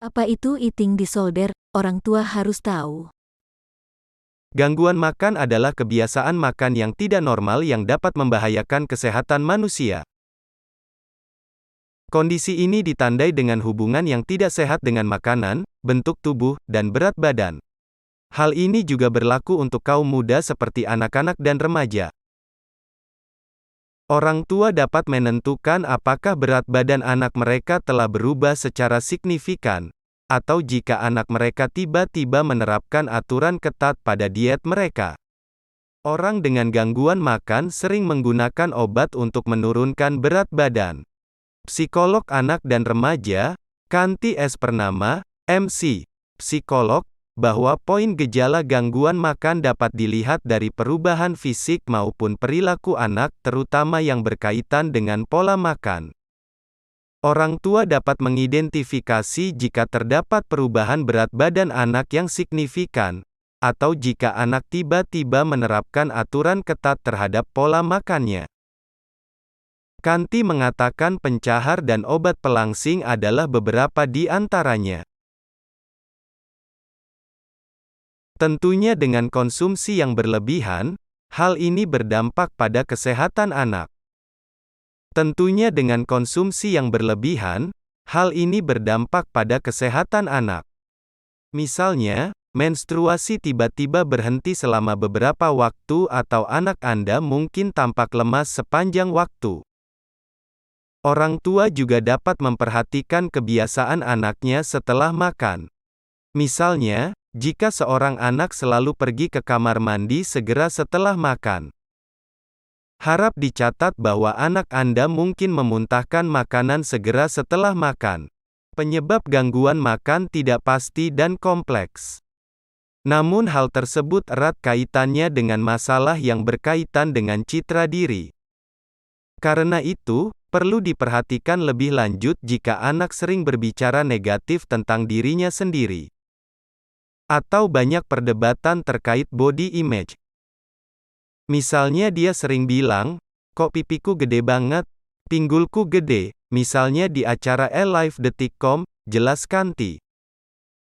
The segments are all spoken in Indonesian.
Apa itu eating disorder? Orang tua harus tahu. Gangguan makan adalah kebiasaan makan yang tidak normal yang dapat membahayakan kesehatan manusia. Kondisi ini ditandai dengan hubungan yang tidak sehat dengan makanan, bentuk tubuh, dan berat badan. Hal ini juga berlaku untuk kaum muda seperti anak-anak dan remaja. Orang tua dapat menentukan apakah berat badan anak mereka telah berubah secara signifikan, atau jika anak mereka tiba-tiba menerapkan aturan ketat pada diet mereka. Orang dengan gangguan makan sering menggunakan obat untuk menurunkan berat badan. Psikolog anak dan remaja, Kanti S. Purnama, MC, psikolog, bahwa poin gejala gangguan makan dapat dilihat dari perubahan fisik maupun perilaku anak, terutama yang berkaitan dengan pola makan. Orang tua dapat mengidentifikasi jika terdapat perubahan berat badan anak yang signifikan, atau jika anak tiba-tiba menerapkan aturan ketat terhadap pola makannya. Kanti mengatakan pencahar dan obat pelangsing adalah beberapa di antaranya. Tentunya dengan konsumsi yang berlebihan, hal ini berdampak pada kesehatan anak. Tentunya dengan konsumsi yang berlebihan, hal ini berdampak pada kesehatan anak. Misalnya, menstruasi tiba-tiba berhenti selama beberapa waktu atau anak Anda mungkin tampak lemas sepanjang waktu. Orang tua juga dapat memperhatikan kebiasaan anaknya setelah makan. Misalnya, jika seorang anak selalu pergi ke kamar mandi segera setelah makan. Harap dicatat bahwa anak Anda mungkin memuntahkan makanan segera setelah makan. Penyebab gangguan makan tidak pasti dan kompleks. Namun hal tersebut erat kaitannya dengan masalah yang berkaitan dengan citra diri. Karena itu, perlu diperhatikan lebih lanjut jika anak sering berbicara negatif tentang dirinya sendiri. Atau banyak perdebatan terkait body image. Misalnya dia sering bilang, kok pipiku gede banget, pinggulku gede, misalnya di acara live.com, jelas Kanti.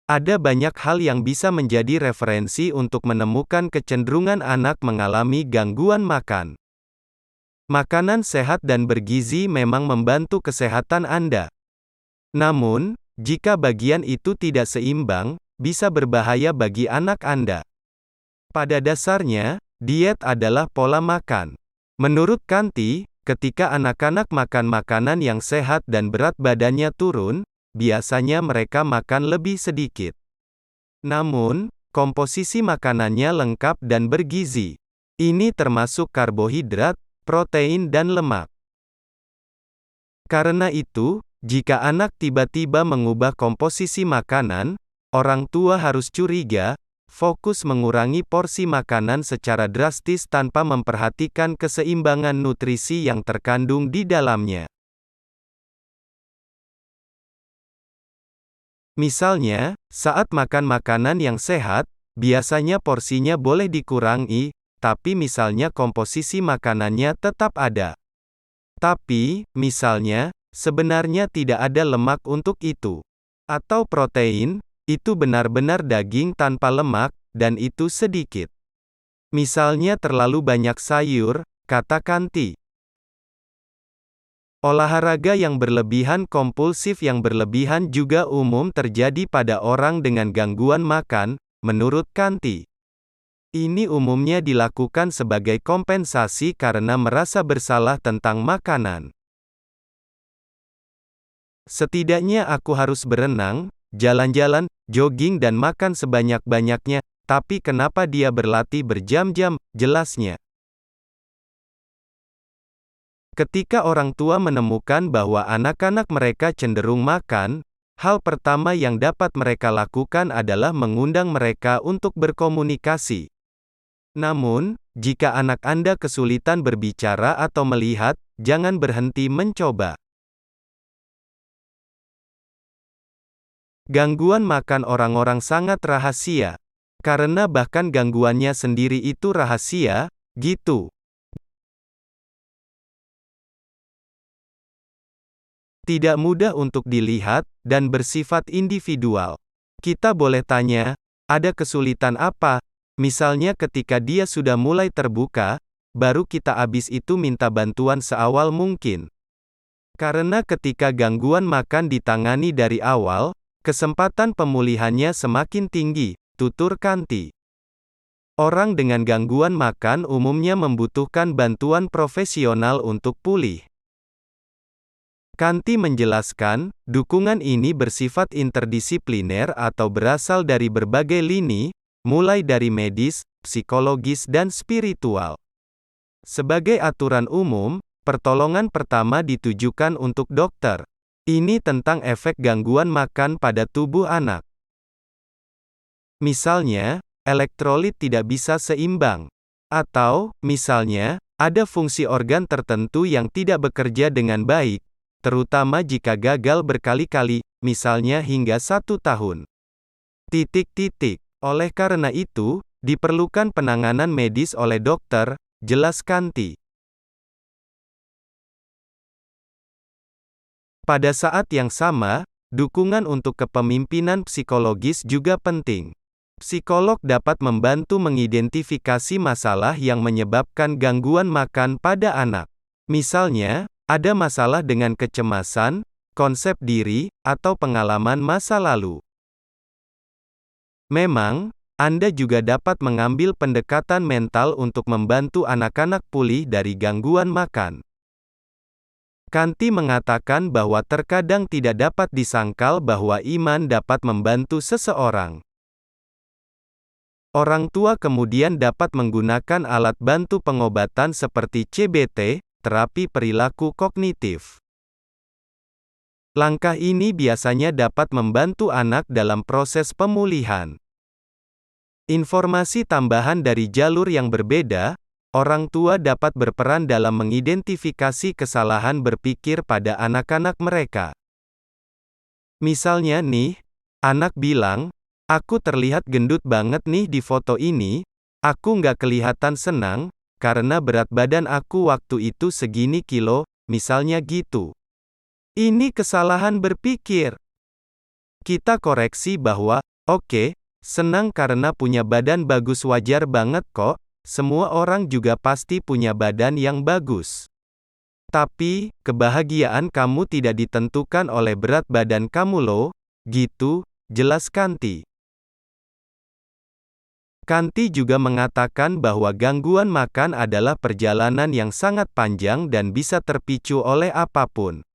Ada banyak hal yang bisa menjadi referensi untuk menemukan kecenderungan anak mengalami gangguan makan. Makanan sehat dan bergizi memang membantu kesehatan Anda. Namun, jika bagian itu tidak seimbang, bisa berbahaya bagi anak Anda. Pada dasarnya, diet adalah pola makan. Menurut Kanti, ketika anak-anak makan makanan yang sehat dan berat badannya turun, biasanya mereka makan lebih sedikit. Namun, komposisi makanannya lengkap dan bergizi. Ini termasuk karbohidrat, protein dan lemak. Karena itu, jika anak tiba-tiba mengubah komposisi makanan, orang tua harus curiga, fokus mengurangi porsi makanan secara drastis tanpa memperhatikan keseimbangan nutrisi yang terkandung di dalamnya. Misalnya, saat makan makanan yang sehat, biasanya porsinya boleh dikurangi, tapi misalnya komposisi makanannya tetap ada. Tapi, misalnya, sebenarnya tidak ada lemak untuk itu. Atau protein, itu benar-benar daging tanpa lemak, dan itu sedikit. Misalnya terlalu banyak sayur, kata Kanti. Olahraga yang berlebihan kompulsif yang berlebihan juga umum terjadi pada orang dengan gangguan makan, menurut Kanti. Ini umumnya dilakukan sebagai kompensasi karena merasa bersalah tentang makanan. Setidaknya aku harus berenang, jalan-jalan, jogging dan makan sebanyak-banyaknya, tapi kenapa dia berlatih berjam-jam, jelasnya. Ketika orang tua menemukan bahwa anak-anak mereka cenderung makan, hal pertama yang dapat mereka lakukan adalah mengundang mereka untuk berkomunikasi. Namun, jika anak Anda kesulitan berbicara atau melihat, jangan berhenti mencoba. Gangguan makan orang-orang sangat rahasia. Karena bahkan gangguannya sendiri itu rahasia, gitu. tidak mudah untuk dilihat, dan bersifat individual. Kita boleh tanya, ada kesulitan apa? Misalnya ketika dia sudah mulai terbuka, baru kita habis itu minta bantuan seawal mungkin. Karena ketika gangguan makan ditangani dari awal, kesempatan pemulihannya semakin tinggi, tutur Kanti. Orang dengan gangguan makan umumnya membutuhkan bantuan profesional untuk pulih. Kanti menjelaskan, dukungan ini bersifat interdisipliner atau berasal dari berbagai lini, mulai dari medis, psikologis dan spiritual. Sebagai aturan umum, pertolongan pertama ditujukan untuk dokter. Ini tentang efek gangguan makan pada tubuh anak. Misalnya, elektrolit tidak bisa seimbang. Atau, misalnya, ada fungsi organ tertentu yang tidak bekerja dengan baik, terutama jika gagal berkali-kali, misalnya hingga 1 tahun. Oleh karena itu, diperlukan penanganan medis oleh dokter, jelas Kanti. Pada saat yang sama, dukungan untuk kepemimpinan psikologis juga penting. Psikolog dapat membantu mengidentifikasi masalah yang menyebabkan gangguan makan pada anak. Misalnya, ada masalah dengan kecemasan, konsep diri, atau pengalaman masa lalu. Memang, Anda juga dapat mengambil pendekatan mental untuk membantu anak-anak pulih dari gangguan makan. Kanti mengatakan bahwa terkadang tidak dapat disangkal bahwa iman dapat membantu seseorang. Orang tua kemudian dapat menggunakan alat bantu pengobatan seperti CBT, terapi perilaku kognitif. Langkah ini biasanya dapat membantu anak dalam proses pemulihan. Informasi tambahan dari jalur yang berbeda, orang tua dapat berperan dalam mengidentifikasi kesalahan berpikir pada anak-anak mereka. Misalnya nih, anak bilang, "Aku terlihat gendut banget nih di foto ini, aku nggak kelihatan senang, karena berat badan aku waktu itu segini kilo," misalnya gitu. Ini kesalahan berpikir. Kita koreksi bahwa, oke, senang karena punya badan bagus wajar banget kok, semua orang juga pasti punya badan yang bagus. Tapi, kebahagiaan kamu tidak ditentukan oleh berat badan kamu loh, gitu, jelas Kanti. Kanti juga mengatakan bahwa gangguan makan adalah perjalanan yang sangat panjang dan bisa terpicu oleh apapun.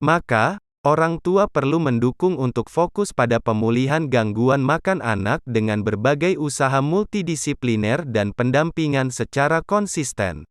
Maka, orang tua perlu mendukung untuk fokus pada pemulihan gangguan makan anak dengan berbagai usaha multidisipliner dan pendampingan secara konsisten.